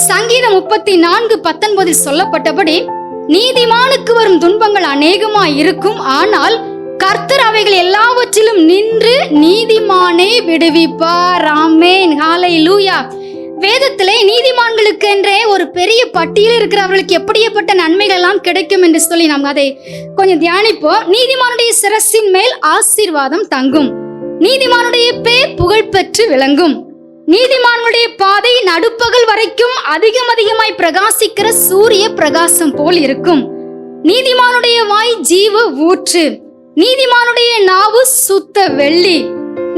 சங்கீதம் 34:19 சொல்லப்பட்டபடி நீதிமானுக்கு வரும் துன்பங்கள் அநேகமாய் இருக்கும், ஆனால் கர்த்தர் அவைகள் எல்லாவற்றிலும் நின்று நீதிமானை விடுவிப்பார். ஆமென், ஹல்லேலூயா. வேதத்திலே நீதிமான்களுக்கு என்றே ஒரு பெரிய பட்டியல் இருக்கிறவர்களுக்கு எப்படிப்பட்ட நன்மைகள் எல்லாம் கிடைக்கும் என்று சொல்லி நாம் அதை கொஞ்சம் தியானிப்போம். நீதிமானுடைய சிரசின் மேல் ஆசீர்வாதம் தங்கும், நீதிமானுடைய பேர் புகழ் பெற்று விளங்கும், நீதிமானுடைய பாதை நடுப்பகல் வரைக்கும் அதிகமாய் பிரகாசிக்கிற சூரிய பிரகாசம் போல் இருக்கும், நீதிமானுடைய வாய் ஜீவ ஊற்று, நீதிமானுடைய நாவு சுத்த வெள்ளி,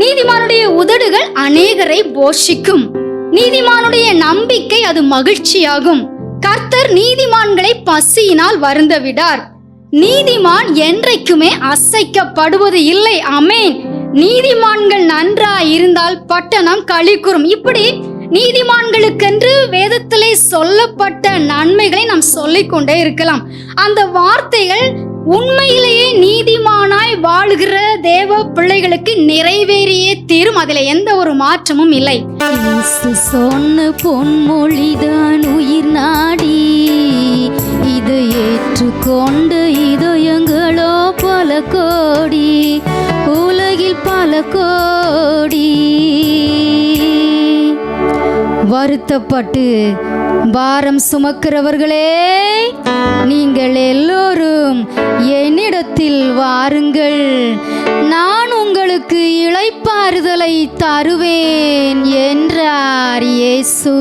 நீதிமானுடைய உதடுகள் அநேகரை போஷிக்கும், நீதிமானுடைய நம்பிக்கை அது மகிழ்ச்சியாகும், கர்த்தர் நீதிமான்களை பசியினால் வருந்த விடார், நீதிமான் என்றைக்குமே அசைக்கப்படுவது இல்லை. ஆமென். நீதிமான்கள் நன்றாய் இருந்தால் பட்டணம் களிகூரும். இப்படி நீதிமான்களுக்கென்று வேதத்திலே சொல்லப்பட்ட நன்மைகளை நாம் சொல்லிக்கொண்டே இருக்கலாம். அந்த வார்த்தைகள் உண்மையிலேயே நீதிமானாய் வாழுகிற தேவ பிள்ளைகளுக்கு நிறைவேறியே தீரும். அதுல எந்த ஒரு மாற்றமும் இல்லை. சொன்ன பொன்மொழிதான் உயிர் நாடி, இதை ஏற்றுக்கொண்ட இதயங்களோ பல கோடி, உலகில் பல கோடி. வருத்தப்பட்டு பாரம் சுமக்கிறவர்களே, நீங்கள் எல்லோரும் என்னிடத்தில் வாருங்கள், நான் உங்களுக்கு இளைப்பாறுதலை தருவேன் என்றார் இயேசு.